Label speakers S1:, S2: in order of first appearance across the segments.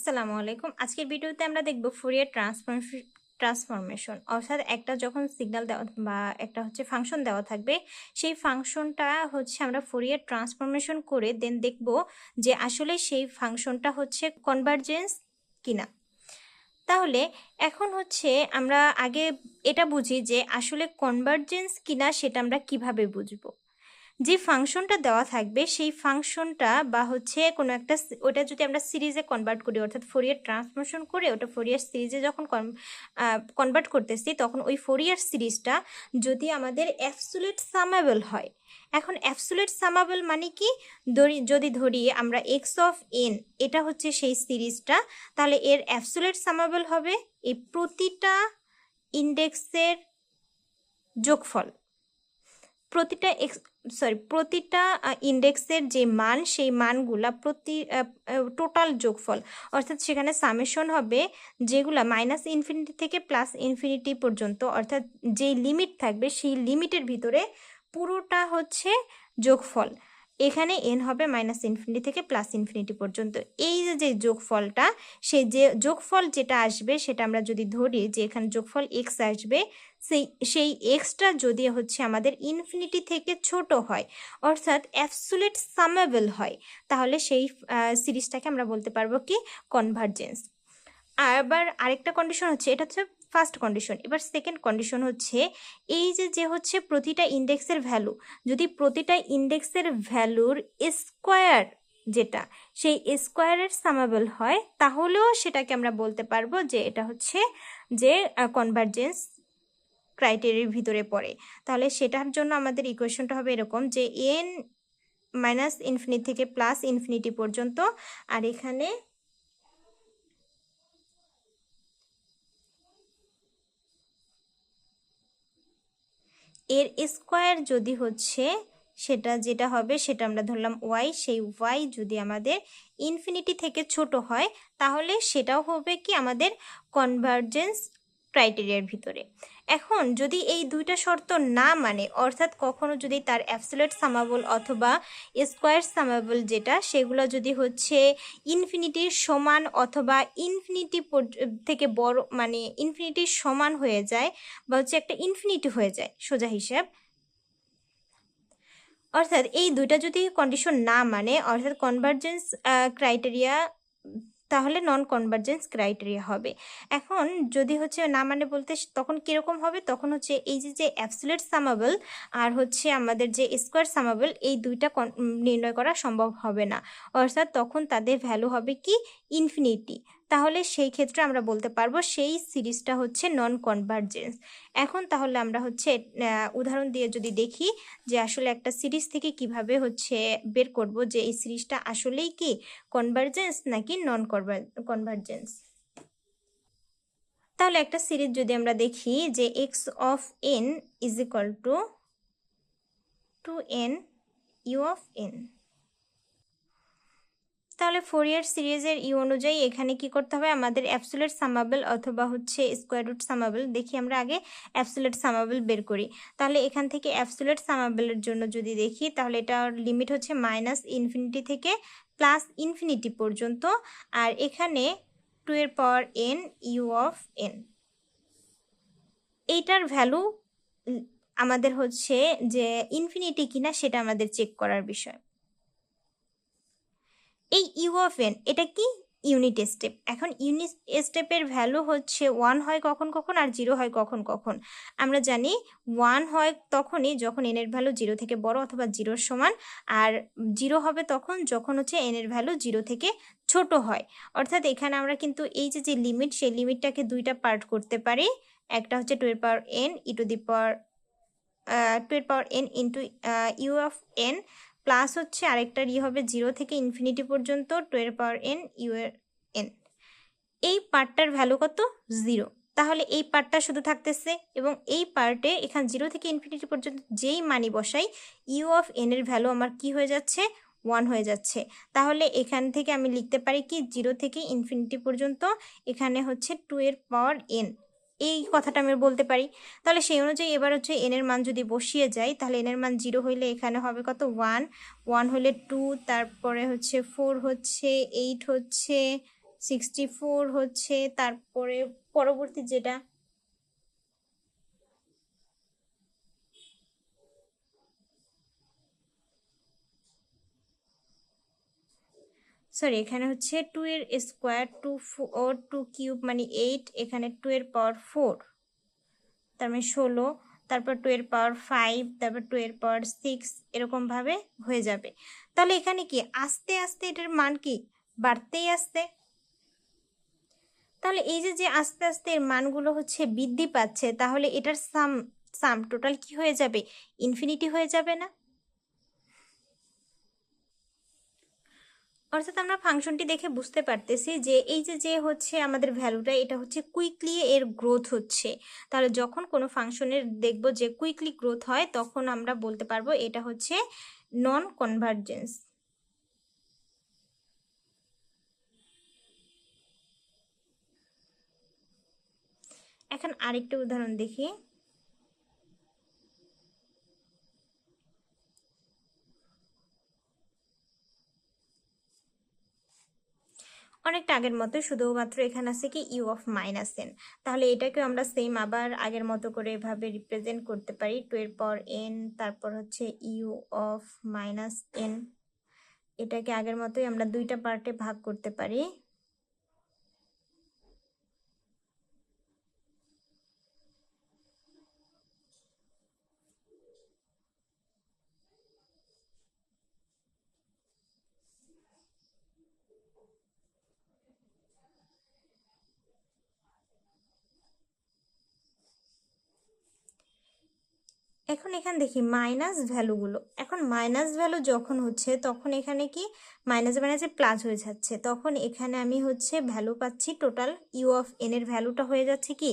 S1: আসসালামু আলাইকুম। আজকের ভিডিওতে আমরা দেখব ফুরিয়ার ট্রান্সফরমেশন, অর্থাৎ একটা যখন সিগন্যাল দেওয়া বা একটা হচ্ছে ফাংশন দেওয়া থাকবে, সেই ফাংশনটা হচ্ছে আমরা ফুরিয়ার ট্রান্সফরমেশন করে দেন দেখব যে আসলে সেই ফাংশনটা হচ্ছে কনভারজেন্স কিনা। তাহলে এখন হচ্ছে আমরা আগে এটা বুঝি যে আসলে কনভারজেন্স কিনা সেটা আমরা কিভাবে বুঝবো। যে ফাংশনটা দেওয়া থাকবে সেই ফাংশনটা বা হচ্ছে কোনো একটা ওটা যদি আমরা সিরিজে কনভার্ট করি, অর্থাৎ ফোরিয়ার ট্রান্সফরমেশন করে ওটা ফোরিয়ার সিরিজে যখন কনভার্ট করতেছি, তখন ওই ফোরিয়ার সিরিজটা যদি আমাদের অ্যাবসোলিউট সামেবল হয়। এখন অ্যাবসোলিউট সামেবল মানে কি, যদি ধরি আমরা এক্স অফ এন এটা হচ্ছে সেই সিরিজটা, তাহলে এর অ্যাবসোলিউট সামেবল হবে এই প্রতিটা ইন্ডেক্সের যোগফল, প্রতিটা ইন্ডেক্সের যে মান সেই মানগুলা টোটাল যোগফল, অর্থাৎ সেখানে সামেশন হবে যেগুলা মাইনাস ইনফিনিটি থেকে প্লাস ইনফিনিটি পর্যন্ত, অর্থাৎ যেই লিমিট থাকবে সেই লিমিটের ভিতরে পুরোটা হচ্ছে যোগফল। এখানে এন হবে মাইনাস ইনফিনিটি থেকে প্লাস ইনফিনিটি পর্যন্ত। এই যে যোগফলটা, সেই যে যোগফল যেটা আসবে সেটা আমরা যদি ধরি যে এখানে যোগফল এক্স আসবে, সেই এক্সটা যদি হচ্ছে আমাদের ইনফিনিটি থেকে ছোট হয়, অর্থাৎ অ্যাবসোলিউট সামেবল হয়, তাহলে সেই সিরিজটাকে আমরা বলতে পারবো কি কনভারজেন্স। আবার আরেকটা কন্ডিশন হচ্ছে, এটা হচ্ছে ফার্স্ট কন্ডিশন। এবার সেকেন্ড কন্ডিশন হচ্ছে এই যে হচ্ছে প্রতিটা ইন্ডেক্সের ভ্যালু, যদি প্রতিটা ইন্ডেক্সের ভ্যালুর স্কোয়ার যেটা সেই স্কোয়ারের সামেবল হয়, তাহলেও সেটাকে আমরা বলতে পারবো যে এটা হচ্ছে যে কনভারজেন্স ক্রাইটেরিয়ার ভিতরে পড়ে। তাহলে সেটার জন্য আমাদের ইকুয়েশনটা হবে এরকম যে এন মাইনাস ইনফিনিটি থেকে প্লাস ইনফিনিটি পর্যন্ত, আর এখানে এর স্কোয়ার যদি হচ্ছে সেটা যেটা হবে সেটা আমরা ধরলাম ওয়াই, সেই ওয়াই যদি আমাদের ইনফিনিটি থেকে ছোট হয়, তাহলে সেটাও হবে কি আমাদের কনভারজেন্স ক্রাইটেরিয়ার ভিতরে। এখন যদি এই দুইটা শর্ত না মানে, অর্থাৎ কখনো যদি তার অ্যাবসোলিউট সামেবল অথবা স্কোয়ার সামেবল যেটা সেগুলো যদি হচ্ছে ইনফিনিটির সমান অথবা ইনফিনিটি থেকে বড়, মানে ইনফিনিটির সমান হয়ে যায় বা হচ্ছে একটা ইনফিনিটি হয়ে যায় সোজা হিসাব, অর্থাৎ এই দুইটা যদি কন্ডিশন না মানে, অর্থাৎ কনভারজেন্স ক্রাইটেরিয়া, তাহলে নন কনভারজেন্স ক্রাইটেরিয়া হবে। এখন যদি হচ্ছে না মানে বলতে তখন কীরকম হবে, তখন হচ্ছে এই যে অ্যাবসোলিউট সামেবল আর হচ্ছে আমাদের যে স্কোয়ার সামেবল, এই দুইটা নির্ণয় করা সম্ভব হবে না, অর্থাৎ তখন তাদের ভ্যালু হবে কি ইনফিনিটি। তাহলে সেই ক্ষেত্রে আমরা বলতে পারবো সেই সিরিজটা হচ্ছে নন কনভারজেন্স। এখন তাহলে আমরা হচ্ছে উদাহরণ দিয়ে যদি দেখি যে আসলে একটা সিরিজ থেকে কিভাবে হচ্ছে বের করব যে এই সিরিজটা আসলেই কি কনভারজেন্স নাকি নন কনভারজেন্স। তাহলে একটা সিরিজ যদি আমরা দেখি যে x of n is equal two N U of N, তাহলে ফোরিয়ার সিরিজের ইউ অনুযায়ী এখানে কি করতে হবে, আমাদের অ্যাবসোলিউট সামেবল অথবা হচ্ছে স্কোয়ার রুট সামেবল, দেখি আমরা আগে অ্যাবসোলিউট সামেবল বের করি। তাহলে এখান থেকে অ্যাবসোলিউট সামেবলের জন্য যদি দেখি, তাহলে এটার লিমিট হচ্ছে মাইনাস ইনফিনিটি থেকে প্লাস ইনফিনিটি পর্যন্ত, আর এখানে 2n ইউ অফ এন, এইটার ভ্যালু আমাদের হচ্ছে যে ইনফিনিটি কিনা সেটা আমাদের চেক করার বিষয়। এই ইউ অফ এন এটা কি ইউনিট স্টেপ। এখন ইউনিট স্টেপের ভ্যালু হচ্ছে 1 হয় কখন কখন আর 0 হয় কখন কখন। আমরা জানি 1 হয় তখনই যখন n এর ভ্যালু 0 থেকে বড় অথবা 0-র সমান, আর 0 হবে তখন যখন হচ্ছে n এর ভ্যালু 0 থেকে ছোট হয়। অর্থাৎ এখানে আমরা কিন্তু এই যে লিমিট, সেই লিমিটটাকে দুইটা পার্ট করতে পারি। একটা হচ্ছে 2n e to the power 2n into u of n, plus হচ্ছে আরেকটার হবে 0 থেকে ইনফিনিটি পর্যন্ত 2n ইউ এন। এই পার্টটার ভ্যালু কত, 0। তাহলে এই পার্টটা শুধু থাকতেছে, এবং এই পার্টে এখানে 0 থেকে ইনফিনিটি পর্যন্ত যেই মানি বসাই, ইউ অফ এন এর ভ্যালু আমার কি হয়ে যাচ্ছে, 1 হয়ে যাচ্ছে। তাহলে এখান থেকে আমি লিখতে পারি কি 0 থেকে ইনফিনিটি পর্যন্ত এখানে হচ্ছে 2n, এই কথাটা আমি বলতে পারি। তাহলে সেই অনুযায়ী এবার হচ্ছে এন এর মান যদি বসিয়ে যাই, তাহলে এন এর মান 0 হইলে এখানে হবে কত, 1 হলে 2, তারপরে হচ্ছে 4 হচ্ছে 8 হচ্ছে 64 হচ্ছে, তারপরে পরবর্তী যেটা সরি এখানে হচ্ছে 2 এর স্কোয়ার 2 4 2 কিউব মানে 8, এখানে 2 এর পাওয়ার 4 তার মানে 16, তারপর 2 এর পাওয়ার 5, তারপর 2 এর পাওয়ার 6, এরকম ভাবে হয়ে যাবে। তাহলে এখানে কি আস্তে আস্তে এটার মান কি বাড়তেই আসছে। তাহলে এই যে আস্তে আস্তে এর মানগুলো হচ্ছে বৃদ্ধি পাচ্ছে, তাহলে এটার সাম টোটাল কি হয়ে যাবে, ইনফিনিটি হয়ে যাবে না? অর্থাৎ আমরা ফাংশনটি দেখে বুঝতে পারতেছি যে এই যে হচ্ছে আমাদের ভ্যালুটা, এটা হচ্ছে কুইকলি এর গ্রোথ হচ্ছে। তাহলে যখন কোনো ফাংশনের দেখব যে কুইকলি গ্রোথ হয়, তখন আমরা বলতে পারবো এটা হচ্ছে নন কনভার্জেন্স। এখন আরেকটা উদাহরণ দেখি। অনেকটা আগের মতো, শুধুমাত্র এখানে আছে কি ইউ অফ মাইনাস এন। তাহলে এটাকে আমরা সেম আবার আগের মতো করে এভাবে রিপ্রেজেন্ট করতে পারি, 2 এর পাওয়ার এন, তারপর হচ্ছে ইউ অফ মাইনাস এন। এটাকে আগের মতোই আমরা দুইটা পার্টে ভাগ করতে পারি। এখন এখানে দেখি মাইনাস ভ্যালুগুলো, এখন মাইনাস ভ্যালু যখন হচ্ছে তখন এখানে কি মাইনাসে মাইনাসে প্লাস হয়ে যাচ্ছে, তখন এখানে আমি হচ্ছে ভ্যালু পাচ্ছি টোটাল ইউ অফ এন এর ভ্যালুটা হয়ে যাচ্ছে কি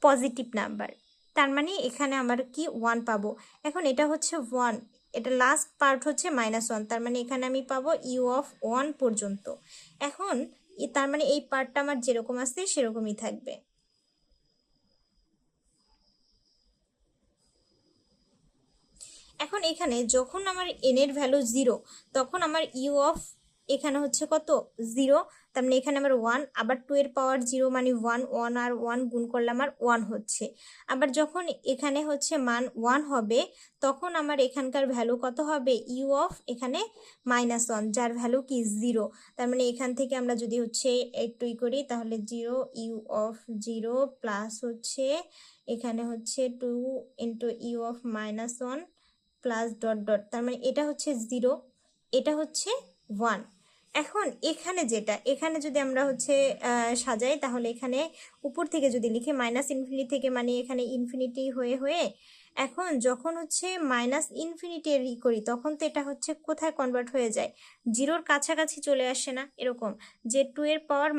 S1: পজিটিভ নাম্বার। তার মানে এখানে আমার কি 1 পাবো। এখন এটা হচ্ছে 1, এটা লাস্ট পার্ট হচ্ছে -1, তার মানে এখানে আমি পাবো ইউ অফ 1 পর্যন্ত। এখন তার মানে এই পার্টটা আমার যেরকম আছে সেরকমই থাকবে। এখন এখানে যখন আমার এন এর ভ্যালু 0, তখন আমার ইউ অফ এখানে হচ্ছে কত 0, তার মানে এখানে আমার 1, আবার 2 এর পাওয়ার 0 মানে 1, 1 আর 1 গুণ করলে আমার 1 হচ্ছে। আবার যখন এখানে হচ্ছে মান 1 হবে, তখন আমার এখানকার ভ্যালু কত হবে, ইউ অফ এখানে -1, যার ভ্যালু কি 0। তার মানে এখান থেকে আমরা যদি হচ্ছে একটুই করি, তাহলে 0 ইউ অফ 0 প্লাস হচ্ছে এখানে হচ্ছে 2 into u of -1 plus dot dot, তার মানে এটা হচ্ছে 0, এটা হচ্ছে 1। এখন এখানে যেটা, এখানে যদি আমরা হচ্ছে সাজাই, তাহলে এখানে উপর থেকে যদি লিখে -ইনফিনিটি থেকে, মানে এখানে ইনফিনিটি হয়ে হয়ে এখন যখন হচ্ছে -ইনফিনিটি করি, তখন তো এটা হচ্ছে কোথায় কনভার্ট হয়ে যায়, 0-র কাছাকাছি চলে আসে না, এরকম যে 2 এর পাওয়ার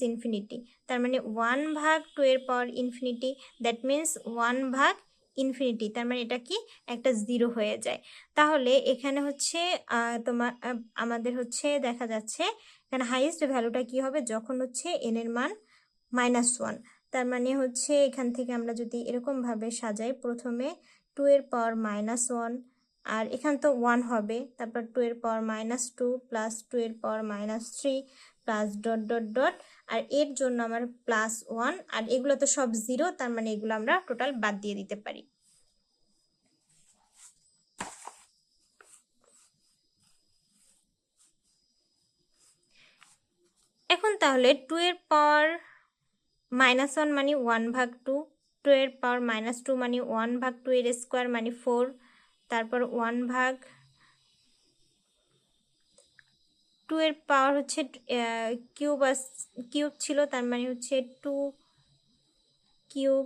S1: -ইনফিনিটি, তার মানে 1 ভাগ 2 এর পাওয়ার ইনফিনিটি, দ্যাট মিনস 1 ভাগ ইনফিনিটি, তার মানে এটা কি একটা 0 হয়ে যায়। তাহলে এখানে হচ্ছে আমাদের হচ্ছে দেখা যাচ্ছে এখানে হাইয়েস্ট ভ্যালুটা কি হবে, যখন হচ্ছে এন এর মান -1। তার মানে হচ্ছে এখান থেকে আমরা যদি এরকম ভাবে সাজাই, প্রথমে 2 এর পাওয়ার -1, আর এখান তো 1 হবে, তারপর 2 এর পাওয়ার -2 প্লাস 2 এর পাওয়ার -3 প্লাস ডট ডট ডট, আর এর জন্য আমার +1, আর এগুলো তো সব 0, তার মানে এগুলো আমরা টোটাল বাদ দিয়ে দিতে পারি। এখন তাহলে 2 এর পাওয়ার -1 মানে 1 ভাগ 2, 2 এর পাওয়ার -2 মানে 1 ভাগ 2 এর স্কোয়ার মানে 4, তারপর 1 ভাগ 2 এর পাওয়ার হচ্ছে কিউব ছিল, তার মানে হচ্ছে 2 কিউব,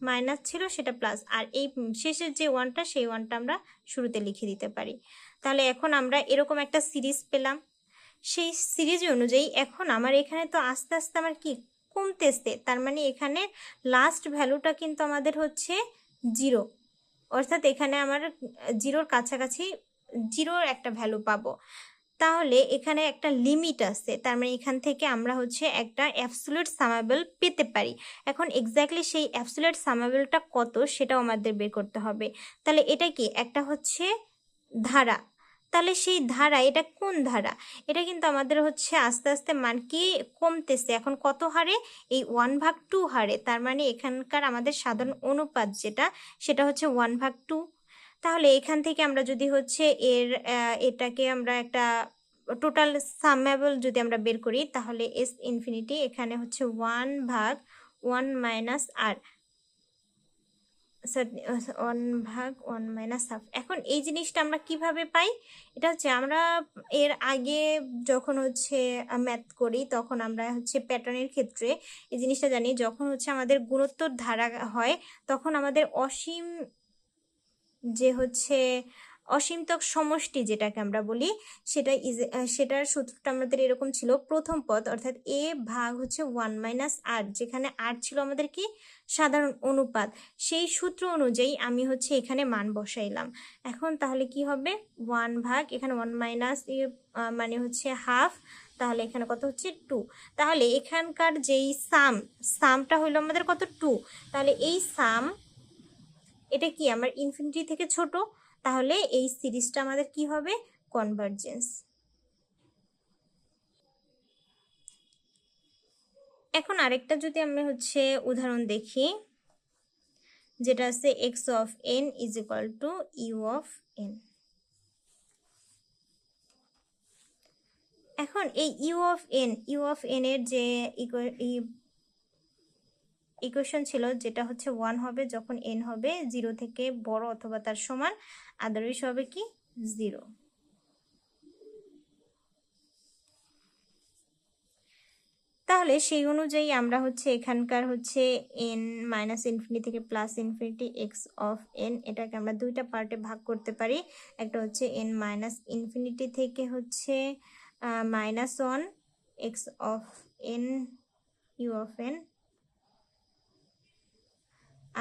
S1: মাইনাস ছিল সেটা প্লাস, আর এই শেষের যে 1টা, সেই 1টা আমরা শুরুতে লিখে দিতে পারি। তাহলে এখন আমরা এরকম একটা সিরিজ পেলাম। সেই সিরিজ অনুযায়ী এখন আমার এখানে তো আস্তে আস্তে আমার কি কমতেছে, তার মানে এখানে লাস্ট ভ্যালুটা কিন্তু আমাদের হচ্ছে 0, অর্থাৎ এখানে আমার 0-র কাছাকাছি 0-র একটা ভ্যালু পাবো। তাহলে এখানে একটা লিমিট আছে, তার মানে এখান থেকে আমরা হচ্ছে একটা অ্যাবসলিউট সামেবল পেতে পারি। এখন এক্স্যাক্টলি সেই অ্যাবসলিউট সামেবলটা কত, সেটাও আমাদের বের করতে হবে। তাহলে এটা কি একটা হচ্ছে ধারা, তাহলে সেই ধারা, এটা কোন ধারা? এটা কিন্তু আমাদের হচ্ছে আস্তে আস্তে মান কি কমতেছে। এখন কত হারে? এই 1/2 হারে। তার মানে এখানকার আমাদের সাধারণ অনুপাত যেটা, সেটা হচ্ছে 1/2। তাহলে এখান থেকে আমরা যদি হচ্ছে এটাকে আমরা একটা টোটাল সামেবল যদি আমরা বের করি, তাহলে এস ইনফিনিটি এখানে হচ্ছে 1/1 - (1/1 - ½ এখন এই জিনিসটা আমরা কিভাবে পাই? এটা হচ্ছে আমরা এর আগে যখন হচ্ছে ম্যাথ করি, তখন আমরা হচ্ছে প্যাটার্নের ক্ষেত্রে এই জিনিসটা জানি, যখন হচ্ছে আমাদের গুণোত্তর ধারা হয়, তখন আমাদের অসীম যে হচ্ছে অসীমতক সমষ্টি যেটাকে আমরা বলি, সেটার সূত্রটা আমাদের এরকম ছিল। প্রথম পদ অর্থাৎ এ ভাগ হচ্ছে 1 - যেখানে আর ছিল আমাদের কি সাধারণ অনুপাত, সেই সূত্র অনুযায়ী আমি হচ্ছে এখানে মান বসাইলাম। এখন তাহলে কি হবে? 1 এখানে 1 মাইনাস মানে হচ্ছে হাফ, তাহলে এখানে কত হচ্ছে 2। তাহলে এখানকার যেই সামটা হইলো আমাদের কত? 2। তাহলে এই সাম এটা কি আমার ইনফিনিটি থেকে ছোট, তাহলে এই সিরিজটা আমাদের কি হবে? কনভারজেন্স। এখন আরেকটা যদি আমরা হচ্ছে উদাহরণ দেখি, যেটা আছে x of n is equal to u of n. এখন এই ইউ অফ এন এর যে ইকুয়েশন ছিল, যেটা হচ্ছে 1 হবে যখন এন হবে 0 থেকে বড় অথবা তার সমান, আদারওয়াইজ হবে কি 0। তাহলে সেই অনুযায়ী আমরা হচ্ছে এখানকার হচ্ছে এন মাইনাস ইনফিনিটি থেকে plus infinity x of N, এটাকে আমরা দুইটা পার্টে ভাগ করতে পারি। একটা হচ্ছে এন মাইনাস ইনফিনিটি থেকে হচ্ছে -1 x of N U of N,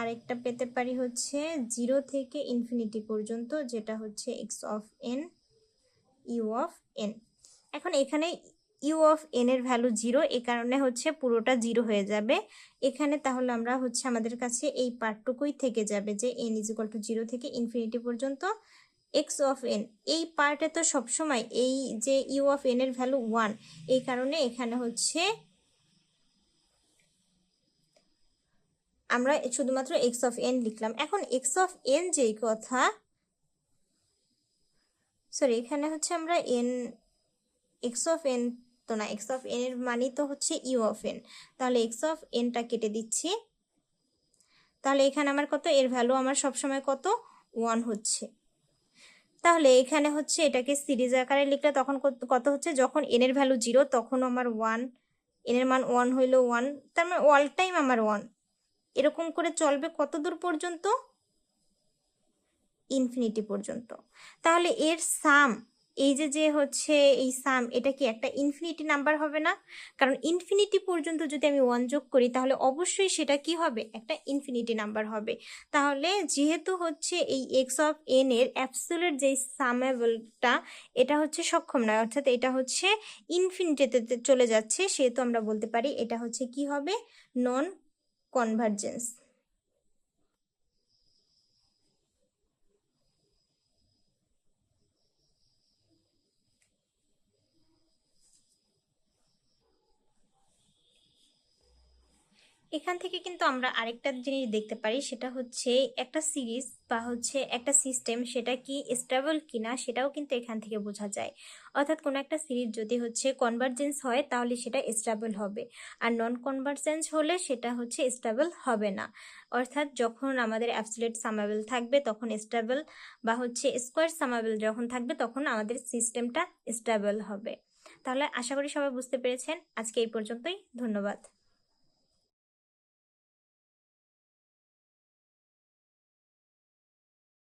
S1: আরেকটা পেতে পারি হচ্ছে 0 থেকে ইনফিনিটি পর্যন্ত, যেটা হচ্ছে x of N U of n. এখন এখানে ইউ অফ এন এর ভ্যালু 0, এই কারণে হচ্ছে পুরোটা 0 হয়ে যাবে এখানে। তাহলে আমরা হচ্ছে আমাদের কাছে এই পার্টটুকুই থেকে যাবে, যে এন ইজ ইকুয়াল টু 0 থেকে ইনফিনিটি পর্যন্ত এক্স অফ এন। এই পার্টে তো সবসময় এই যে ইউ অফ এন এর ভ্যালু 1, এই কারণে এখানে হচ্ছে আমরা শুধুমাত্র এক্স অফ এন লিখলাম। এখন এক্স অফ এন যেই কথা, সরি এখানে হচ্ছে আমরা এক্স অফ এন তো না, এক্স অফ এন এর মানে তো হচ্ছে ইউ অফ এন, তাহলে এক্স অফ এনটা কেটে দিচ্ছি। তাহলে এখানে আমার কত? এর ভ্যালু আমার সবসময় কত? 1 হচ্ছে। তাহলে এখানে হচ্ছে এটাকে সিরিজ আকারে লিখলে তখন কত হচ্ছে? যখন এন এর ভ্যালু 0 তখন আমার 1, এন এর মান 1 হইলো 1, তার মানে অল টাইম আমার 1। এরকম করে চলবে কত দূর পর্যন্ত? ইনফিনিটি পর্যন্ত। তাহলে এর সাম, এই যে হচ্ছে এই সাম, এটা কি একটা ইনফিনিটি নাম্বার হবে না? কারণ ইনফিনিটি পর্যন্ত যদি আমি 1 যোগ করি, তাহলে অবশ্যই সেটা কি হবে? একটা ইনফিনিটি নাম্বার হবে। তাহলে যেহেতু হচ্ছে এই এক্স অফ এন এর অ্যাবসোলিউট যে সামেবলটা, এটা হচ্ছে সক্ষম নয়, অর্থাৎ এটা হচ্ছে ইনফিনিটিতে চলে যাচ্ছে, সেহেতু আমরা বলতে পারি এটা হচ্ছে কি হবে? নন কনভার্জেন্স। এখান থেকে কিন্তু আমরা আরেকটা জিনিস দেখতে পারি, সেটা হচ্ছে একটা সিরিজ বা হচ্ছে একটা সিস্টেম সেটা কি স্টেবল কিনা, সেটাও কিন্তু এখান থেকে বোঝা যায়। অর্থাৎ কোনো একটা সিরিজ যদি হচ্ছে কনভার্জেন্স হয়, তাহলে সেটা স্টেবল হবে, আর নন কনভার্জেন্স হলে সেটা হচ্ছে স্টেবল হবে না। অর্থাৎ যখন আমাদের অ্যাবসলিউট সামেবল থাকবে তখন স্টেবল, বা হচ্ছে স্কোয়ার সামেবল যখন থাকবে তখন আমাদের সিস্টেমটা স্টেবল হবে। তাহলে আশা করি সবাই বুঝতে পেরেছেন। আজকে এই পর্যন্তই, ধন্যবাদ।